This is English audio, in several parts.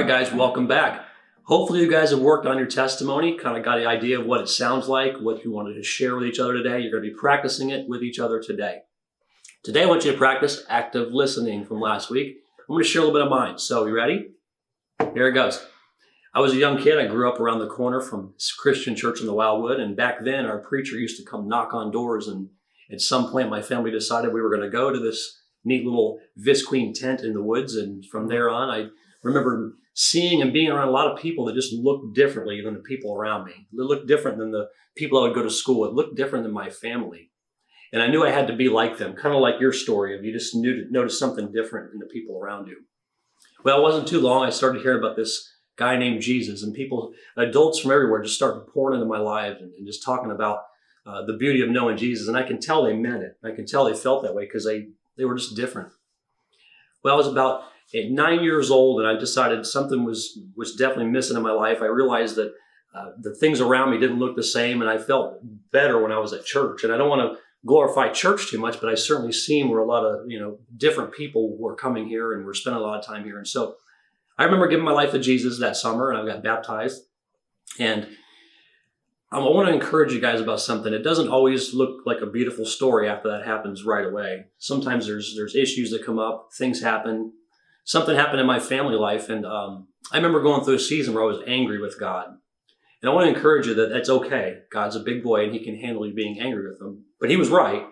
right, guys, welcome back. Hopefully you guys have worked on your testimony, kind of got an idea of what it sounds like, what you wanted to share with each other today. You're going to be practicing it with each other today. Today I want you to practice active listening from last week. I'm going to share a little bit of mine. So you ready? Here it goes. I was a young kid. I grew up around the corner from Christian church in the Wildwood. And back then our preacher used to come knock on doors. And at some point my family decided we were going to go to this neat little Visqueen tent in the woods. And from there on, I remember seeing and being around a lot of people that just looked differently than the people around me. They looked different than the people I would go to school with. It looked different than my family. And I knew I had to be like them, kind of like your story of you just noticed something different in the people around you. Well, it wasn't too long. I started hearing about this guy named Jesus, and people, adults from everywhere, just started pouring into my life and just talking about the beauty of knowing Jesus. And I can tell they meant it. I can tell they felt that way because they were just different. Well, I was about 9 years old, and I decided something was definitely missing in my life. I realized that the things around me didn't look the same, and I felt better when I was at church. And I don't want to glorify church too much, but I certainly seen where a lot of different people were coming here and were spending a lot of time here. And so I remember giving my life to Jesus that summer, and I got baptized. And I want to encourage you guys about something. It doesn't always look like a beautiful story after that happens right away. Sometimes there's issues that come up, things happen. Something happened in my family life, and I remember going through a season where I was angry with God. And I want to encourage you that that's okay. God's a big boy, and he can handle you being angry with him. But he was right.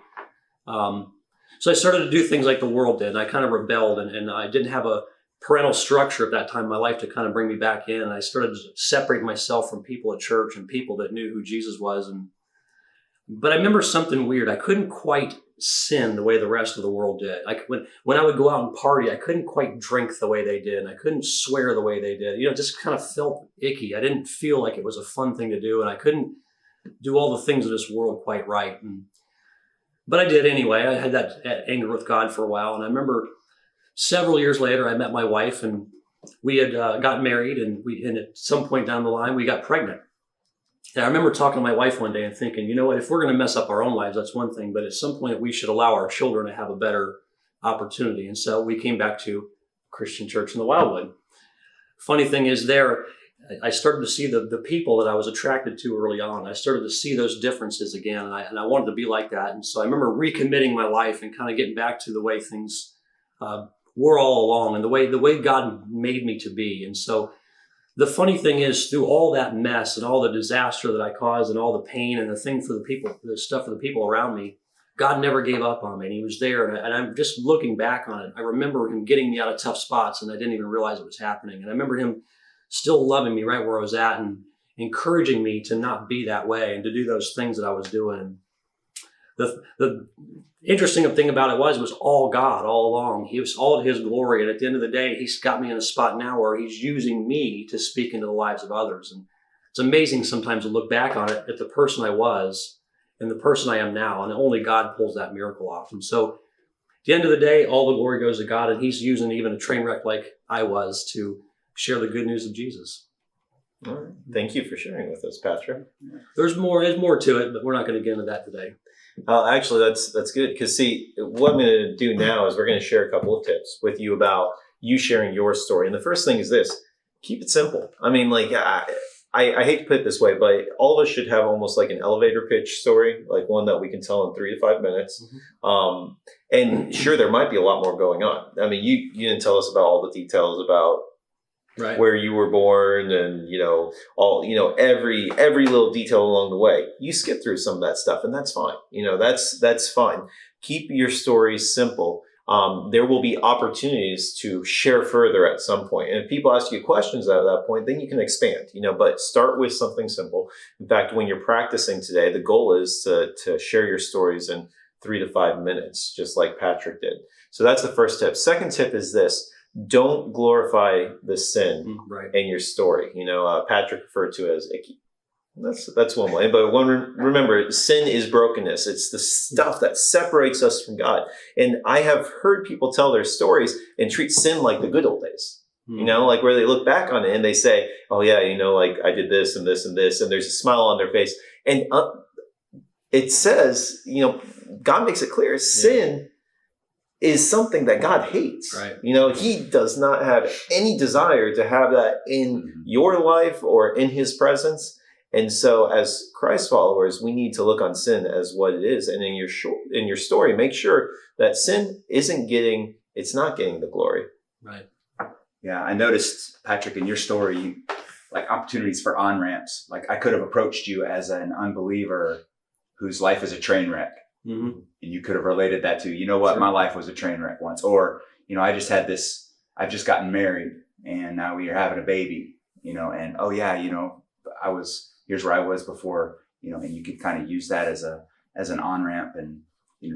So I started to do things like the world did, and I kind of rebelled, and I didn't have a parental structure at that time in my life to kind of bring me back in. And I started to separate myself from people at church and people that knew who Jesus was. But I remember something weird. I couldn't quite sin the way the rest of the world did. When I would go out and party, I couldn't quite drink the way they did. And I couldn't swear the way they did. It just kind of felt icky. I didn't feel like it was a fun thing to do. And I couldn't do all the things of this world quite right. But I did anyway. I had that anger with God for a while. And I remember several years later, I met my wife, and we had got married. And at some point down the line, we got pregnant. And I remember talking to my wife one day and thinking, you know what, if we're going to mess up our own lives, that's one thing. But at some point, we should allow our children to have a better opportunity. And so we came back to Christian church in the Wildwood. Funny thing is there, I started to see the people that I was attracted to early on. I started to see those differences again. And I wanted to be like that. And so I remember recommitting my life and kind of getting back to the way things were all along and the way God made me to be. And so the funny thing is, through all that mess and all the disaster that I caused and all the pain and the stuff for the people around me, God never gave up on me, and he was there. And I'm just looking back on it. I remember him getting me out of tough spots, and I didn't even realize it was happening. And I remember him still loving me right where I was at and encouraging me to not be that way and to do those things that I was doing. The interesting thing about it was all God all along. He was all his glory. And at the end of the day, he's got me in a spot now where he's using me to speak into the lives of others. And it's amazing sometimes to look back on it at the person I was and the person I am now. And only God pulls that miracle off. And so at the end of the day, all the glory goes to God. And he's using even a train wreck like I was to share the good news of Jesus. All right. Thank you for sharing with us, Patrick. There's more to it, but we're not going to get into that today. Actually, that's good. Because see, what I'm going to do now is we're going to share a couple of tips with you about you sharing your story. And the first thing is this: keep it simple. I mean, like, I hate to put it this way, but all of us should have almost like an elevator pitch story, like one that we can tell in 3 to 5 minutes. Mm-hmm. And sure, there might be a lot more going on. I mean, you didn't tell us about all the details about right where you were born and, every little detail along the way. You skip through some of that stuff, and that's fine. That's fine. Keep your stories simple. There will be opportunities to share further at some point. And if people ask you questions at that point, then you can expand, but start with something simple. In fact, when you're practicing today, the goal is to share your stories in 3 to 5 minutes, just like Patrick did. So that's the first tip. Second tip is this: don't glorify the sin in your story. Patrick referred to it as icky. That's one way. But remember, sin is brokenness. It's the stuff that separates us from God. And I have heard people tell their stories and treat sin like the good old days. Like where they look back on it and they say, oh yeah, like I did this and this and this, and there's a smile on their face. And it says, God makes it clear, sin is something that God hates. Right. He does not have any desire to have that in your life or in his presence. And so as Christ followers, we need to look on sin as what it is. And in your story, make sure that sin it's not getting the glory. Right. Yeah, I noticed, Patrick, in your story, like opportunities for on-ramps. Like I could have approached you as an unbeliever whose life is a train wreck. Mm-hmm. And you could have related that to, Sure. my life was a train wreck once. Or, I've just gotten married and now we are having a baby, and oh yeah, here's where I was before, and you could kind of use that as an on-ramp and,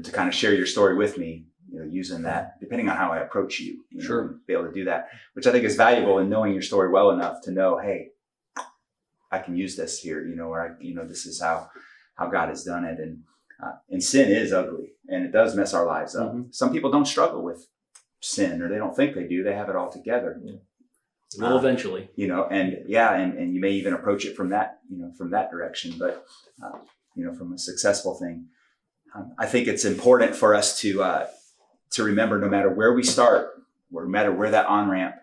to kind of share your story with me, using that, depending on how I approach you, Sure. and be able to do that, which I think is valuable in knowing your story well enough to know, hey, I can use this here, or this is how God has done it. And sin is ugly and it does mess our lives up. Mm-hmm. Some people don't struggle with sin, or they don't think they do. They have it all together. Well, eventually. And you may even approach it from that direction, but, from a successful thing. I think it's important for us to remember, no matter where we start, or no matter where that on-ramp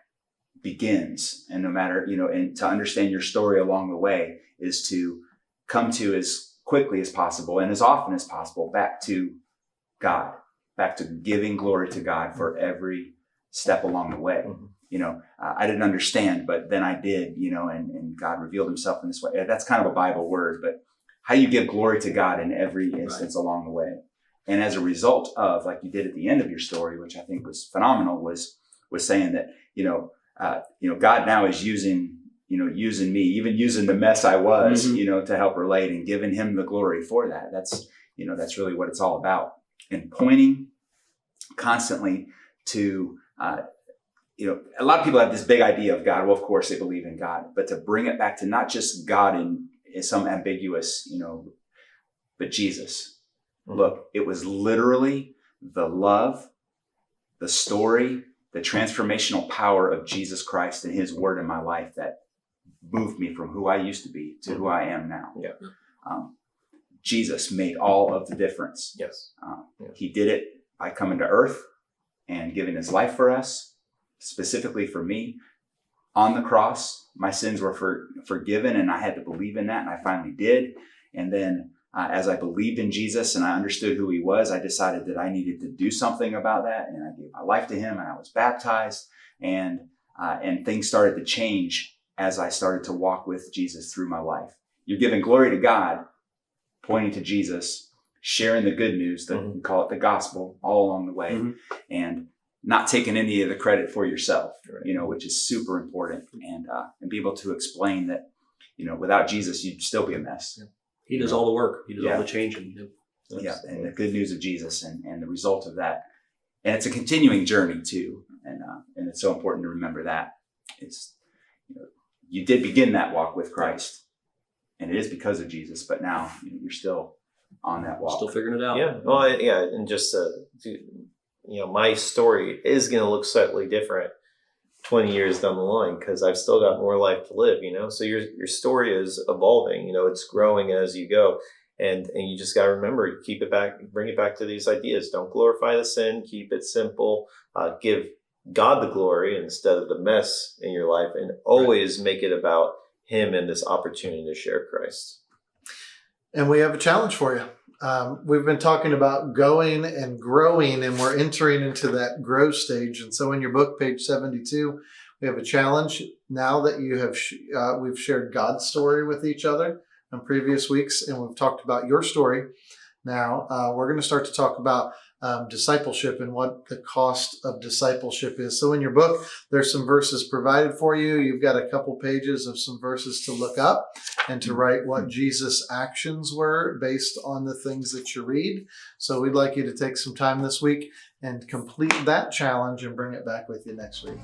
begins, and no matter, and to understand your story along the way, is to come to as quickly as possible and as often as possible back to God, back to giving glory to God for every step along the way. Mm-hmm. I didn't understand, but then I did, and God revealed himself in this way. That's kind of a Bible word, but how you give glory to God in every instance along the way. And as a result of, like you did at the end of your story, which I think was phenomenal, was saying that, God now is using me, even using the mess I was, Mm-hmm. to help relate and giving him the glory for that. That's really what it's all about. And pointing constantly to, a lot of people have this big idea of God. Well, of course they believe in God, but to bring it back to not just God in some ambiguous, but Jesus. Mm-hmm. Look, it was literally the love, the story, the transformational power of Jesus Christ and his word in my life that moved me from who I used to be to who I am now. Yeah. Jesus made all of the difference. Yes. He did it by coming to earth and giving his life for us, specifically for me. On the cross, my sins were forgiven, and I had to believe in that, and I finally did. And then as I believed in Jesus and I understood who he was, I decided that I needed to do something about that, and I gave my life to him, and I was baptized, and things started to change as I started to walk with Jesus through my life. You're giving glory to God, pointing to Jesus, sharing the good news, we call it the gospel, all along the way, and not taking any of the credit for yourself, which is super important, and be able to explain that, without Jesus, you'd still be a mess. Yeah. He does all the work. He does all the changing. Yeah, and the good news of Jesus and the result of that. And it's a continuing journey too. And it's so important to remember that. It's, you did begin that walk with Christ, and it is because of Jesus, but now you're still on that walk. Still figuring it out. Yeah. Well, and just, my story is going to look slightly different 20 years down the line, because I've still got more life to live, so your story is evolving, it's growing as you go, and you just got to remember, bring it back to these ideas. Don't glorify the sin, keep it simple, give God the glory instead of the mess in your life, and always make it about him and this opportunity to share Christ. And we have a challenge for you. We've been talking about going and growing, and we're entering into that grow stage. And so in your book, page 72, we have a challenge. Now that you have, we've shared God's story with each other in previous weeks, and we've talked about your story. Now we're going to start to talk about discipleship and what the cost of discipleship is. So in your book, there's some verses provided for you. You've got a couple pages of some verses to look up and to write what Jesus' actions were based on the things that you read. So we'd like you to take some time this week and complete that challenge and bring it back with you next week.